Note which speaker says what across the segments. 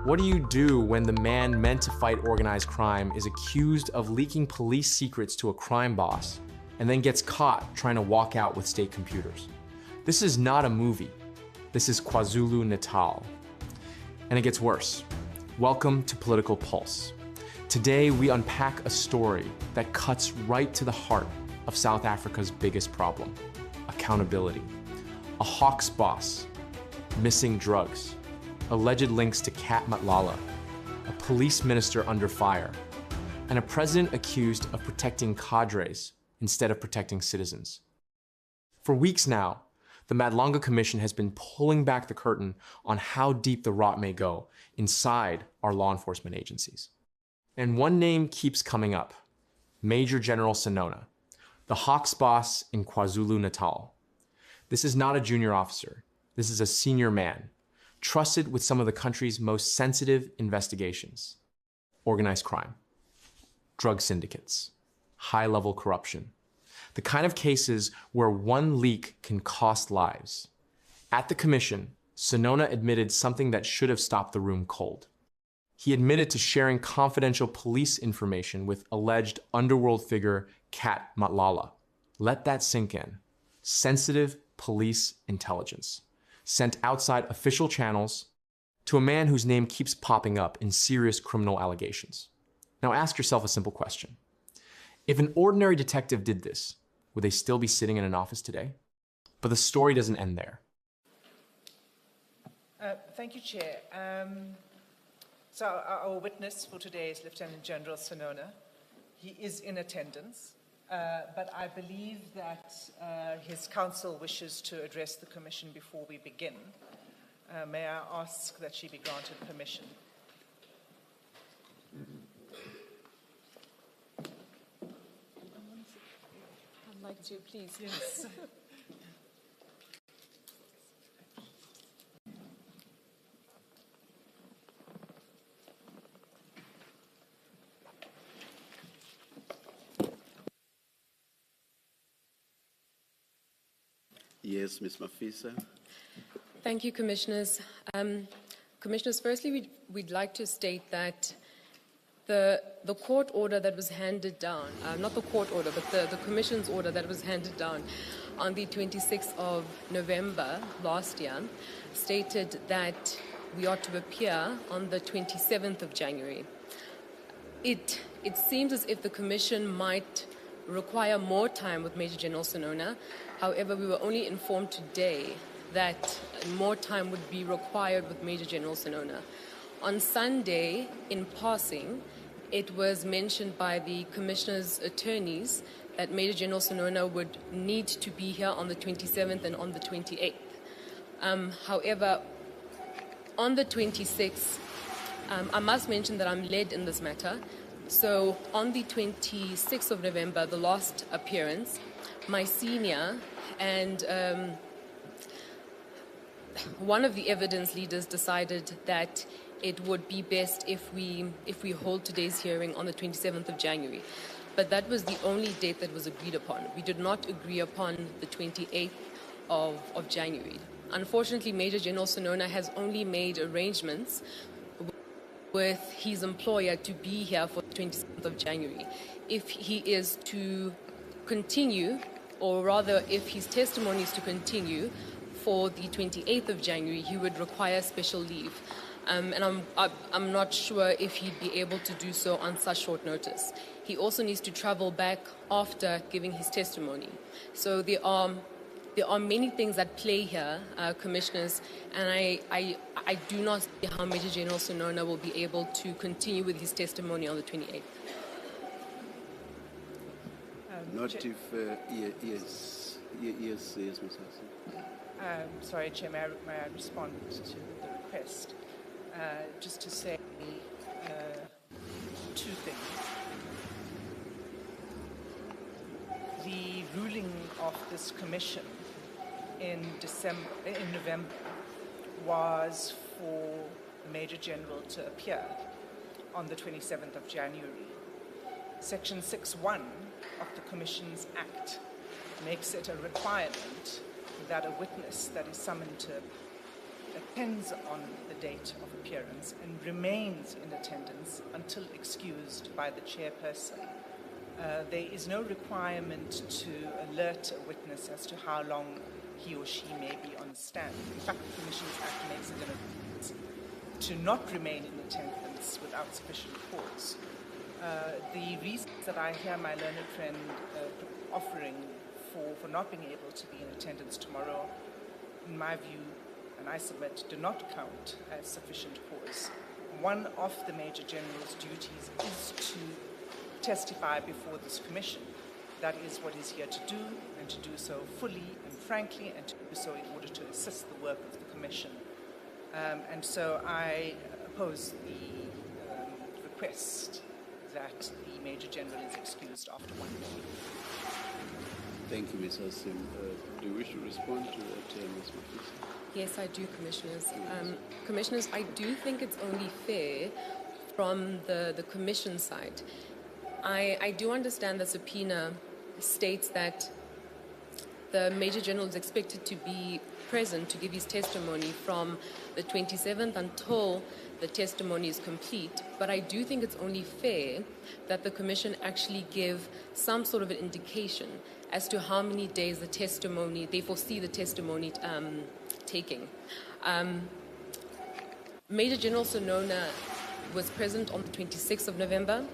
Speaker 1: What do you do when the man meant to fight organized crime is accused of leaking police secrets to a crime boss and then gets caught trying to walk out with state computers? This is not a movie. This is KwaZulu-Natal. And it gets worse. Welcome to Political Pulse. Today, we unpack a story that cuts right to the heart of South Africa's biggest problem: accountability. A Hawks boss, missing drugs, alleged links to Cat Matlala, a police minister under fire, and a president accused of protecting cadres instead of protecting citizens. For weeks now, the Madlanga Commission has been pulling back the curtain on how deep the rot may go inside our law enforcement agencies. And one name keeps coming up: Major General Senzo, the Hawks boss in KwaZulu-Natal. This is not a junior officer. This is a senior man, trusted with some of the country's most sensitive investigations: organized crime, drug syndicates, high-level corruption, the kind of cases where one leak can cost lives. At the commission, Senzo admitted something that should have stopped the room cold. He admitted to sharing confidential police information with alleged underworld figure Cat Matlala. Let that sink in. Sensitive police intelligence, sent outside official channels to a man whose name keeps popping up in serious criminal allegations. Now ask yourself a simple question. If an ordinary detective did this, would they still be sitting in an office today? But the story doesn't end there.
Speaker 2: Thank you, Chair. So our witness for today is Lieutenant General Senzo. He is in attendance, but I believe that his counsel wishes to address the Commission before we begin. May I ask that she be granted permission?
Speaker 3: I'd like to, please.
Speaker 2: Yes.
Speaker 4: Yes, Ms. Mafisa.
Speaker 3: Thank you, Commissioners. Commissioners, firstly, we'd like to state that the court order that was handed down, not the court order, but the Commission's order that was handed down on the 26th of November last year, stated that we are to appear on the 27th of January. It seems as if the Commission might require more time with Major General Senzo. However, we were only informed today that more time would be required with Major General Senzo. On Sunday, in passing, it was mentioned by the Commissioner's attorneys that Major General Senzo would need to be here on the 27th and on the 28th. However, on the 26th, I must mention that I'm led in this matter. So on the 26th of November, the last appearance, my senior and one of the evidence leaders decided that it would be best if we hold today's hearing on the 27th of January. But that was the only date that was agreed upon. We did not agree upon the 28th of January. Unfortunately, Major General Senzo has only made arrangements with his employer to be here for the 27th of January. If he is to continue, or rather if his testimony is to continue for the 28th of January, he would require special leave. And I'm not sure if he'd be able to do so on such short notice. He also needs to travel back after giving his testimony. So there are many things at play here, Commissioners, and I do not see how Major General Senzo will be able to continue with his testimony on the 28th.
Speaker 4: Not if, yes, Ms. Hassan.
Speaker 2: Sorry, Chair, may I respond to the request? Just to say two things. The ruling of this commission in November was for the Major General to appear on the 27th of January. Section 6.1 of the Commission's Act makes it a requirement that a witness that is summoned to attends on the date of appearance and remains in attendance until excused by the chairperson. There is no requirement to alert a witness as to how long he or she may be on the stand. In fact, the Commissions Act makes it an offence to not remain in attendance without sufficient cause. The reasons that I hear my learned friend offering for not being able to be in attendance tomorrow, in my view, and I submit, do not count as sufficient cause. One of the Major General's duties is to testify before this commission. That is what he's here to do, and to do so fully and frankly, and to do so in order to assist the work of the commission. And so I oppose the request that the Major General is excused after 1 day.
Speaker 4: Thank you, Ms. Hassim. Do you wish to respond to that, Ms. Mafisa?
Speaker 3: Yes, I do, Commissioners. Commissioners, I do think it's only fair from the Commission side. I do understand the subpoena states that the Major General is expected to be present to give his testimony from the 27th until the testimony is complete, but I do think it's only fair that the Commission actually give some sort of an indication as to how many days the testimony, they foresee the testimony taking. Major General Sonona was present on the 26th of November.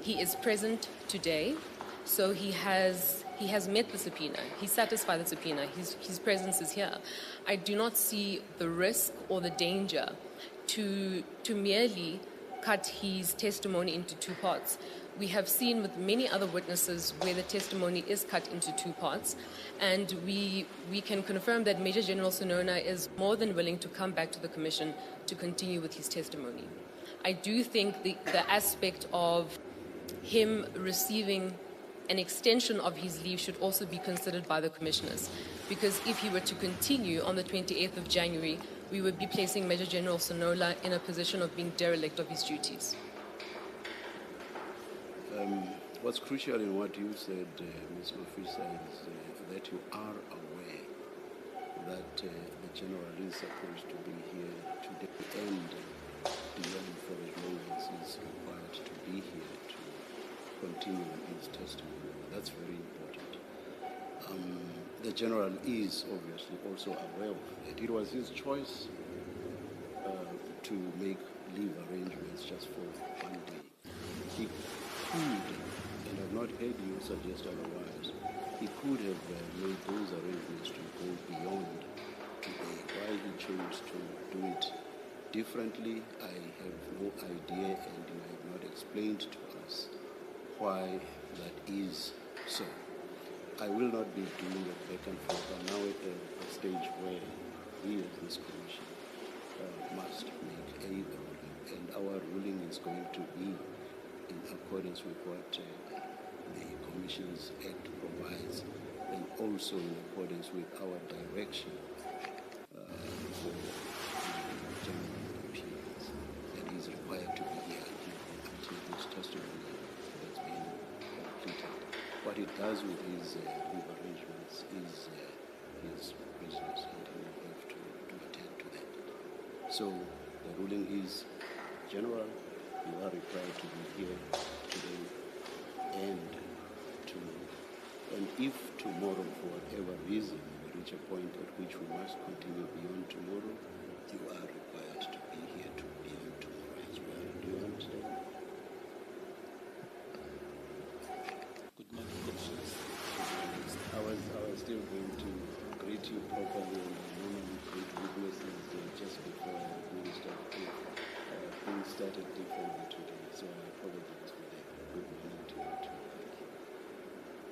Speaker 3: He is present today, so he has met the subpoena. He satisfied the subpoena. His presence is here. I do not see the risk or the danger to merely cut his testimony into two parts. We have seen with many other witnesses where the testimony is cut into two parts, and we can confirm that Major General Sonona is more than willing to come back to the Commission to continue with his testimony. I do think the aspect of him receiving an extension of his leave should also be considered by the Commissioners, because if he were to continue on the 28th of January, we would be placing Major General Sonona in a position of being derelict of his duties.
Speaker 4: What's crucial in what you said, Ms. Mafisa, is that you are aware that the General is supposed to be here today and beyond for as long as he's required to be here to continue his testimony. That's very important. The General is obviously also aware of it. It was his choice to make leave arrangements just for 1 day. He could, and I've not heard you suggest otherwise, he could have made those arrangements to go beyond today. Why he chose to do it differently, I have no idea, and you have not explained to us why that is so. I will not be doing a back and forth. I'm now at a stage where we as this commission must make a ruling, and our ruling is going to be in accordance with what the Commissions Act provides, and also in accordance with our direction for the general appearance that is required to be here until his testimony has been completed. What it does with his leave arrangements is his business, and he will have to attend to that. So the ruling is general. You are required to be here today, and if tomorrow, for whatever reason, we reach a point at which we must continue beyond tomorrow, you are required to be here to beyond tomorrow as well. Do you understand?
Speaker 5: Good morning, Commissioners.
Speaker 4: I was still going to greet you properly, and I normally greet witnesses just before I minister. Things started differently today, so I apologize for that. Good morning to you too.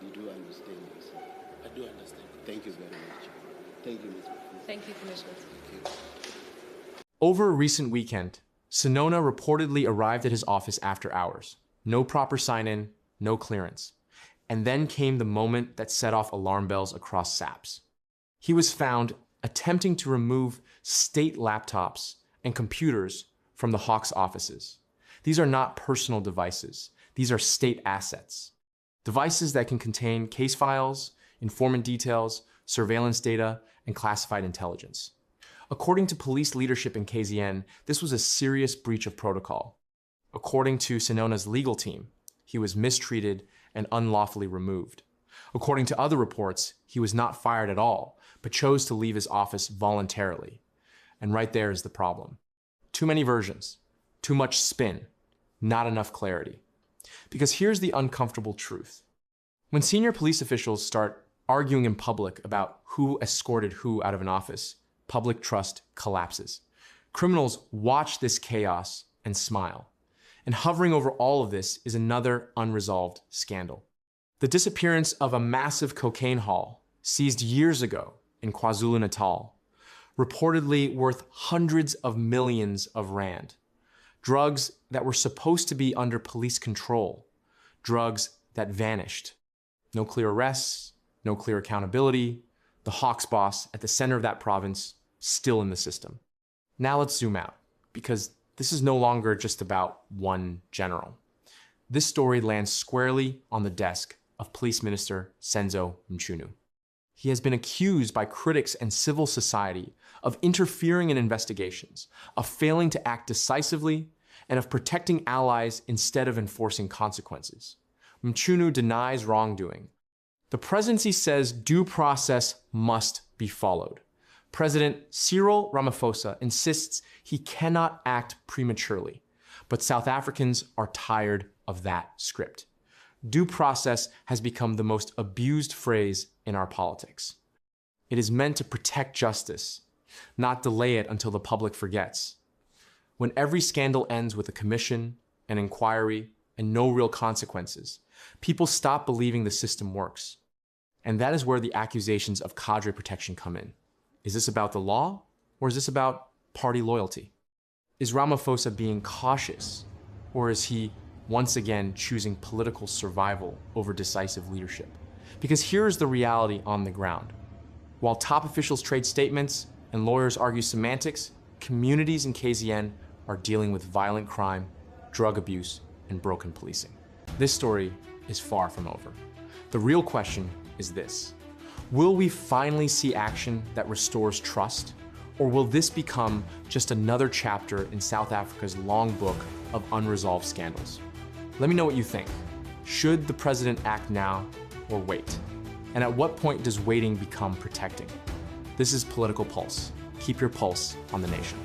Speaker 4: You do understand yourself?
Speaker 5: I do understand.
Speaker 4: Thank you very much. Thank you, Ms. Mafisa.
Speaker 3: Thank you, Commissioners.
Speaker 4: Thank you.
Speaker 1: Over a recent weekend, Sonona reportedly arrived at his office after hours. No proper sign-in, no clearance. And then came the moment that set off alarm bells across SAPS. He was found attempting to remove state laptops and computers from the Hawks offices. These are not personal devices. These are state assets. Devices that can contain case files, informant details, surveillance data, and classified intelligence. According to police leadership in KZN, this was a serious breach of protocol. According to Senona's legal team, he was mistreated and unlawfully removed. According to other reports, he was not fired at all, but chose to leave his office voluntarily. And right there is the problem. Too many versions, too much spin, not enough clarity. Because here's the uncomfortable truth. When senior police officials start arguing in public about who escorted who out of an office, public trust collapses. Criminals watch this chaos and smile. And hovering over all of this is another unresolved scandal. The disappearance of a massive cocaine haul seized years ago in KwaZulu-Natal, reportedly worth hundreds of millions of rand. Drugs that were supposed to be under police control. Drugs that vanished. No clear arrests, no clear accountability. The Hawks boss at the center of that province still in the system. Now let's zoom out, because this is no longer just about one general. This story lands squarely on the desk of Police Minister Senzo Mchunu. He has been accused by critics and civil society of interfering in investigations, of failing to act decisively, and of protecting allies instead of enforcing consequences. Mchunu denies wrongdoing. The presidency says due process must be followed. President Cyril Ramaphosa insists he cannot act prematurely, but South Africans are tired of that script. Due process has become the most abused phrase in our politics. It is meant to protect justice, not delay it until the public forgets. When every scandal ends with a commission, an inquiry, and no real consequences, people stop believing the system works. And that is where the accusations of cadre protection come in. Is this about the law, or is this about party loyalty? Is Ramaphosa being cautious, or is he once again choosing political survival over decisive leadership? Because here's the reality on the ground. While top officials trade statements and lawyers argue semantics, communities in KZN are dealing with violent crime, drug abuse, and broken policing. This story is far from over. The real question is this: will we finally see action that restores trust, or will this become just another chapter in South Africa's long book of unresolved scandals? Let me know what you think. Should the president act now or wait? And at what point does waiting become protecting? This is Political Pulse. Keep your pulse on the nation.